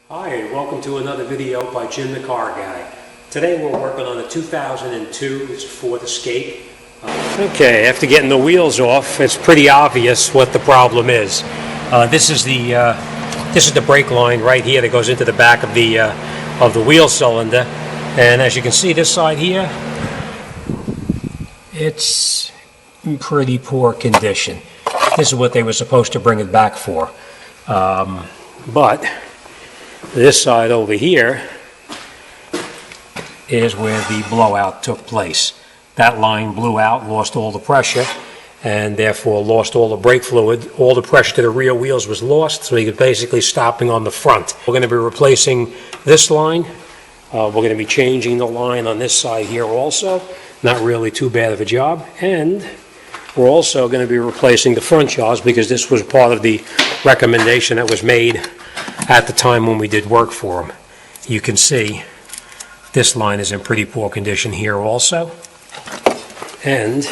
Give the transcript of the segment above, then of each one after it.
Hi, and welcome to another video by Jimthecarguy. Today we're working on a 2002 Ford Escape. Okay, after getting the wheels off, it's pretty obvious what the problem is. This is the brake line right here that goes into the back of the wheel cylinder, and as you can see, this side here, it's in pretty poor condition. This is what they were supposed to bring it back for, but this side over here is where the blowout took place. That line blew out, lost all the pressure, and therefore lost all the brake fluid. All the pressure to the rear wheels was lost, so you're basically stopping on the front. We're going to be replacing this line. We're going to be changing the line on this side here also. Not really too bad of a job. And we're also going to be replacing the front jaws because this was part of the recommendation that was made at the time when we did work for them. You can see this line is in pretty poor condition here also. And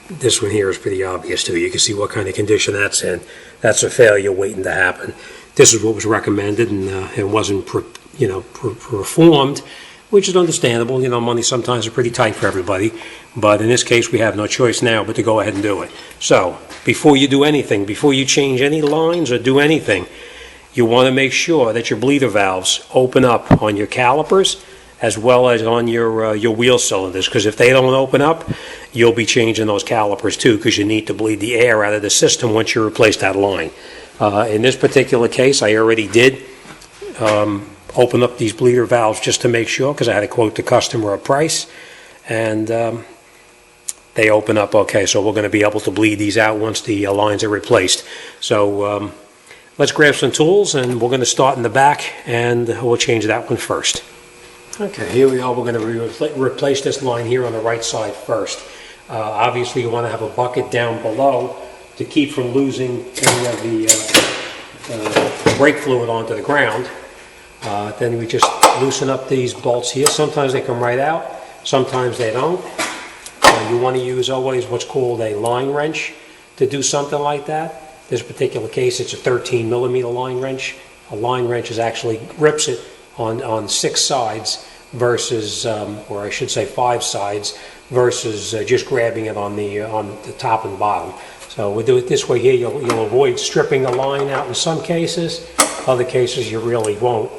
this one here is pretty obvious too. You can see what kind of condition that's in. That's a failure waiting to happen. This is what was recommended, and it wasn't performed, which is understandable. You know, money sometimes is pretty tight for everybody, but in this case we have no choice now but to go ahead and do it. So before you do anything, before you change any lines or do anything, you want to make sure that your bleeder valves open up on your calipers as well as on your wheel cylinders, because if they don't open up, you'll be changing those calipers too, because you need to bleed the air out of the system once you replace that line. In this particular case, I already did open up these bleeder valves just to make sure, because I had to quote the customer a price, and they open up okay. So we're going to be able to bleed these out once the lines are replaced. So let's grab some tools, and we're going to start in the back, and we'll change that one first. Okay, here we are. We're going to replace this line here on the right side first. Obviously, you want to have a bucket down below to keep from losing any of the brake fluid onto the ground. Then we just loosen up these bolts here. Sometimes they come right out, sometimes they don't. You want to use always what's called a line wrench to do something like that. This particular case, it's a 13 millimeter line wrench. A line wrench is actually grips it on 6 sides versus, or I should say 5 sides, versus just grabbing it on the top and bottom. So we'll do it this way here. You'll avoid stripping the line out in some cases. Other cases you really won't.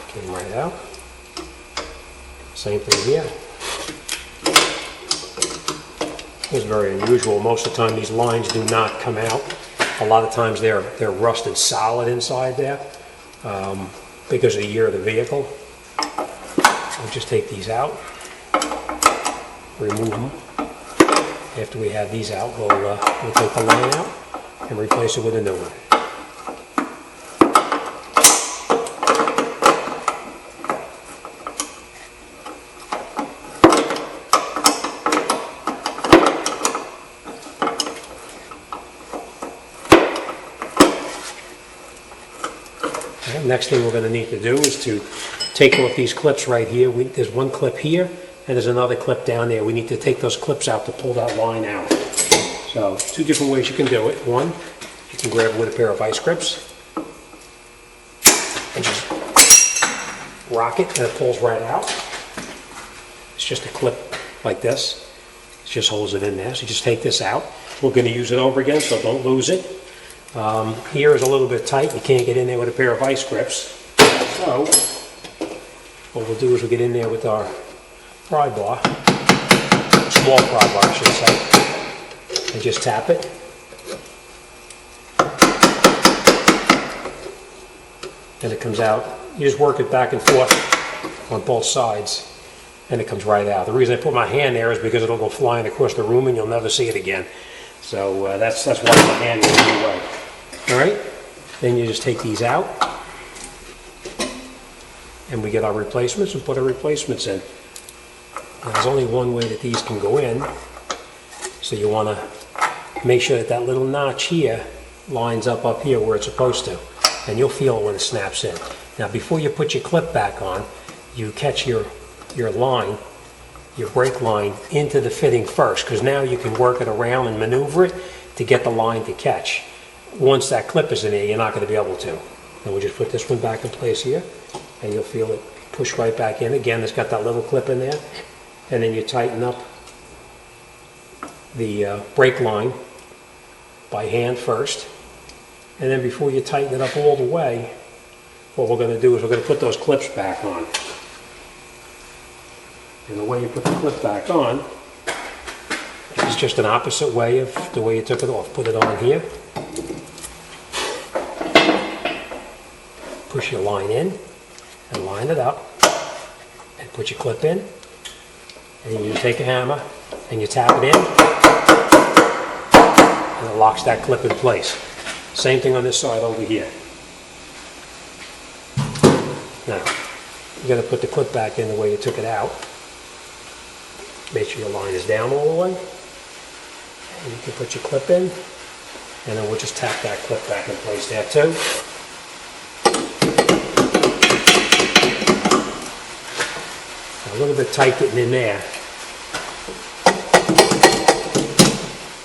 Came right out. Same thing here. It's very unusual. Most of the time these lines do not come out. A lot of times they're rusted solid inside there because of the year of the vehicle. We'll just take these out, remove them. After we have these out, we'll take the line out and replace it with a new one. Next thing we're going to need to do is to take off these clips right here. There's one clip here and there's another clip down there. We need to take those clips out to pull that line out. So 2 different ways you can do it. One, you can grab it with a pair of vice grips and just rock it and it pulls right out. It's just a clip like this. It just holds it in there. So you just take this out. We're going to use it over again, so don't lose it. Here is a little bit tight. You can't get in there with a pair of vice grips. So what we'll do is we'll get in there with our pry bar, small pry bar I should say, and just tap it. And it comes out. You just work it back and forth on both sides and it comes right out. The reason I put my hand there is because it'll go flying across the room and you'll never see it again. So that's why my hand is in the way. Alright, then you just take these out and we get our replacements and put our replacements in. Now, there's only one way that these can go in, so you want to make sure that that little notch here lines up here where it's supposed to, and you'll feel it when it snaps in. Now before you put your clip back on, you catch your line, your brake line, into the fitting first, because now you can work it around and maneuver it to get the line to catch. Once that clip is in there, you're not going to be able to. And we'll just put this one back in place here, and you'll feel it push right back in. Again, it's got that little clip in there, and then you tighten up the brake line by hand first, and then before you tighten it up all the way, what we're going to do is we're going to put those clips back on. And the way you put the clip back on is just an opposite way of the way you took it off. Put it on here, push your line in and line it up, and put your clip in, and you take a hammer and you tap it in, and it locks that clip in place. Same thing on this side over here. Now, you're going to put the clip back in the way you took it out. Make sure your line is down all the way. And you can put your clip in, and then we'll just tap that clip back in place there too. A little bit tight getting in there.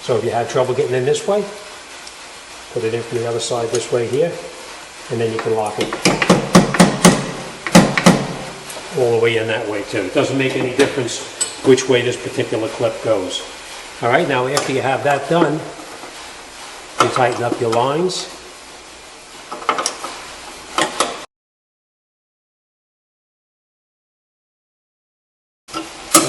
So if you have trouble getting in this way, put it in from the other side this way here, and then you can lock it all the way in that way too. It doesn't make any difference which way this particular clip goes. All right, now after you have that done, you tighten up your lines.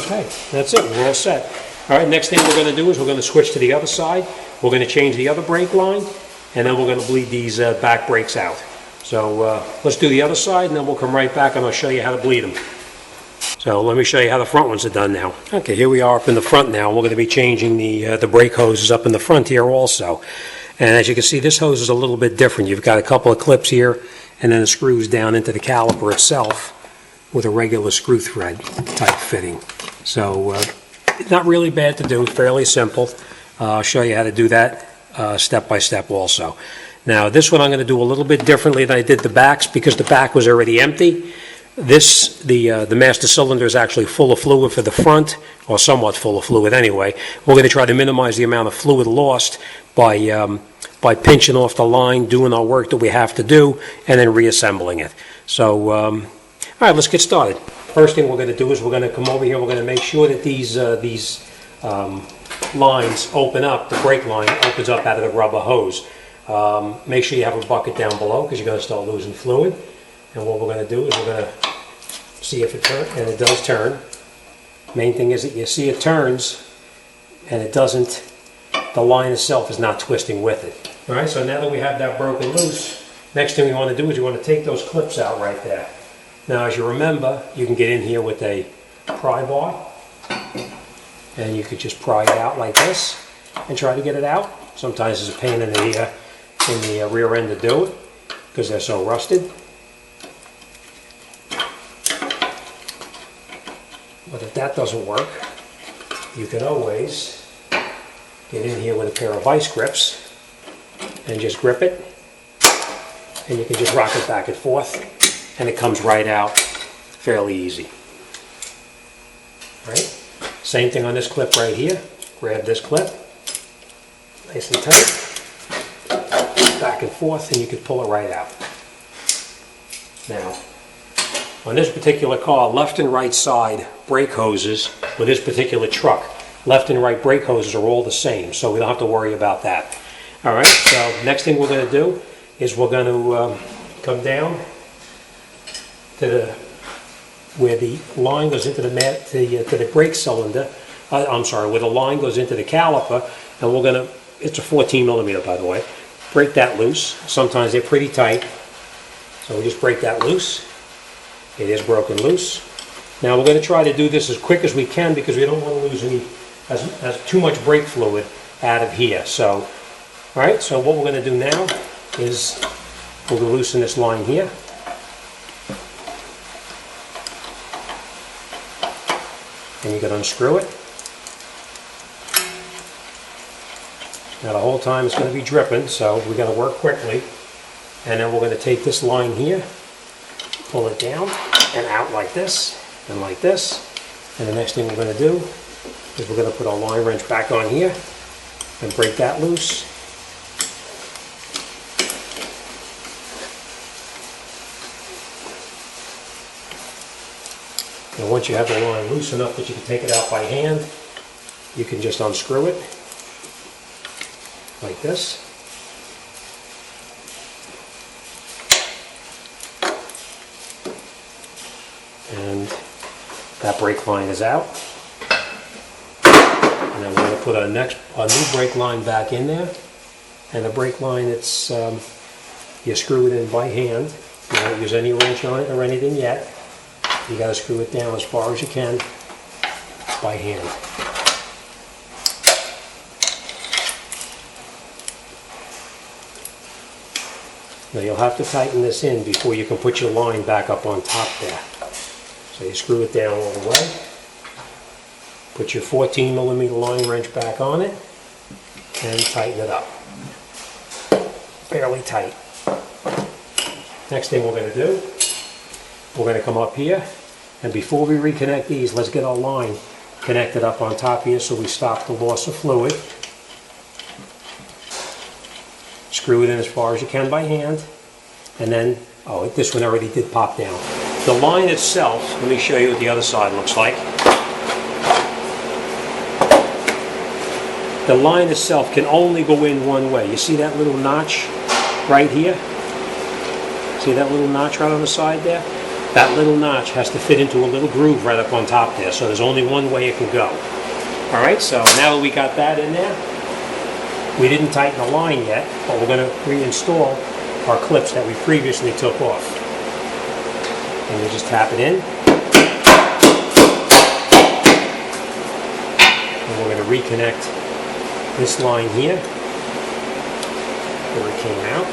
Okay, that's it, we're all set. All right, next thing we're going to do is we're going to switch to the other side. We're going to change the other brake line, and then we're going to bleed these back brakes out. So let's do the other side, and then we'll come right back and I'll show you how to bleed them. So let me show you how the front ones are done now. Okay, here we are up in the front now. We're going to be changing the brake hoses up in the front here also. And as you can see, this hose is a little bit different. You've got a couple of clips here, and then it screws down into the caliper itself with a regular screw thread type fitting. So not really bad to do, fairly simple. I'll show you how to do that step by step also. Now this one I'm going to do a little bit differently than I did the backs because the back was already empty. This, the master cylinder is actually full of fluid for the front, or somewhat full of fluid anyway. We're going to try to minimize the amount of fluid lost by pinching off the line, doing our work that we have to do, and then reassembling it. So, all right, let's get started. First thing we're going to do is we're going to come over here. We're going to make sure that these lines open up. The brake line opens up out of the rubber hose. Make sure you have a bucket down below because you're going to start losing fluid. And what we're going to do is we're going to see if it turns, and it does turn. Main thing is that you see it turns, and it doesn't, the line itself is not twisting with it. All right, so now that we have that broken loose, next thing we want to do is you want to take those clips out right there. Now, as you remember, you can get in here with a pry bar, and you could just pry it out like this and try to get it out. Sometimes it's a pain in the rear end to do it because they're so rusted. But if that doesn't work, you can always get in here with a pair of vice grips and just grip it, and you can just rock it back and forth, and it comes right out fairly easy. All right, same thing on this clip right here. Grab this clip, nice and tight, back and forth, and you can pull it right out. Now, on this particular car, left and right side brake hoses with this particular truck, left and right brake hoses are all the same, so we don't have to worry about that. All right, so next thing we're going to do is we're going to come down to where the line goes into the brake cylinder. I'm sorry, where the line goes into the caliper, and we're going to, it's a 14 millimeter by the way, break that loose. Sometimes they're pretty tight, so we just break that loose. It is broken loose. Now we're going to try to do this as quick as we can because we don't want to lose too much brake fluid out of here. So, all right, so what we're going to do now is we're going to loosen this line here. And you can unscrew it. Now the whole time it's going to be dripping, so we've got to work quickly. And then we're going to take this line here, pull it down and out like this and like this. And the next thing we're going to do is we're going to put our line wrench back on here, and break that loose. And once you have the line loose enough that you can take it out by hand, you can just unscrew it like this. And that brake line is out. And then we're going to put a new brake line back in there. And the brake line, it's you screw it in by hand. You don't use any wrench on it or anything yet. You got to screw it down as far as you can by hand. Now you'll have to tighten this in before you can put your line back up on top there. So you screw it down all the way. Put your 14mm line wrench back on it and tighten it up. Fairly tight. Next thing we're going to do, we're going to come up here, and before we reconnect these, let's get our line connected up on top here so we stop the loss of fluid. Screw it in as far as you can by hand, and then, oh, this one already did pop down. The line itself, let me show you what the other side looks like. The line itself can only go in one way. You see that little notch right here? See that little notch right on the side there? That little notch has to fit into a little groove right up on top there, so there's only one way it can go. Alright, so now that we got that in there, we didn't tighten the line yet, but we're going to reinstall our clips that we previously took off. And we just tap it in. And we're going to reconnect this line here, where it came out.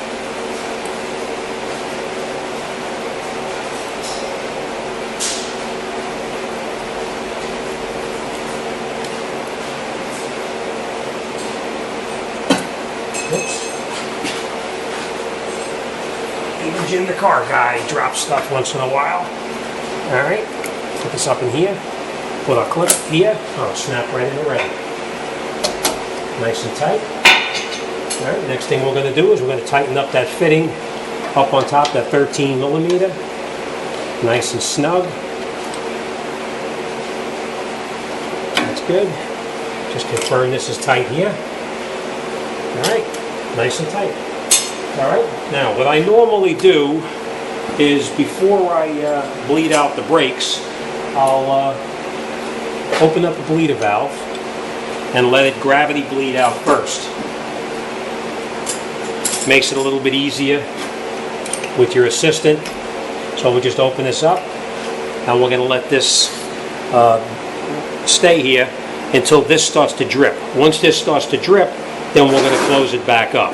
Even Jimthecarguy drops stuff once in a while. Alright, put this up in here, put our clip here, oh, snap right in already. Nice and tight. Alright, next thing we're going to do is we're going to tighten up that fitting up on top, that 13mm. Nice and snug. That's good. Just confirm this is tight here. Alright, nice and tight. Alright, now what I normally do is before I bleed out the brakes, I'll open up the bleeder valve and let it gravity bleed out first. Makes it a little bit easier with your assistant. So we'll just open this up and we're going to let this stay here until this starts to drip. Once this starts to drip, then we're going to close it back up.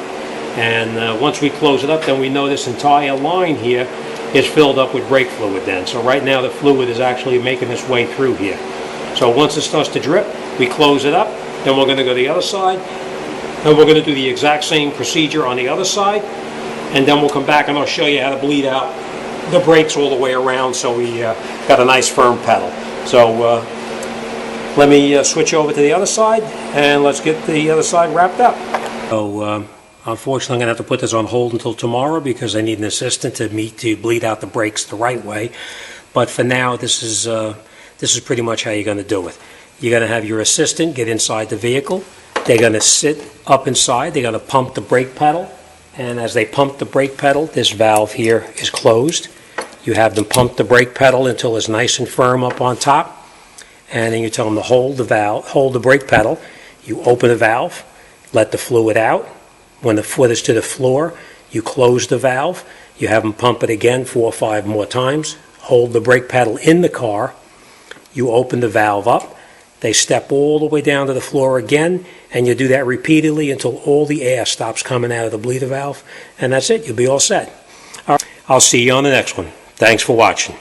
And once we close it up, then we know this entire line here is filled up with brake fluid then. So right now the fluid is actually making its way through here. So once it starts to drip, we close it up, then we're going to go to the other side, and we're going to do the exact same procedure on the other side, and then we'll come back and I'll show you how to bleed out the brakes all the way around so we got a nice firm pedal. So let me switch over to the other side and let's get the other side wrapped up. So unfortunately I'm going to have to put this on hold until tomorrow because I need an assistant to bleed out the brakes the right way. But for now, this is pretty much how you're going to do it. You're going to have your assistant get inside the vehicle. They're going to sit up inside. They're going to pump the brake pedal. And as they pump the brake pedal, this valve here is closed. You have them pump the brake pedal until it's nice and firm up on top. And then you tell them to hold the brake pedal. You open the valve, let the fluid out. When the foot is to the floor, you close the valve. You have them pump it again 4 or 5 more times. Hold the brake pedal in the car. You open the valve up. They step all the way down to the floor again, and you do that repeatedly until all the air stops coming out of the bleeder valve. And that's it. You'll be all set. All right. I'll see you on the next one. Thanks for watching.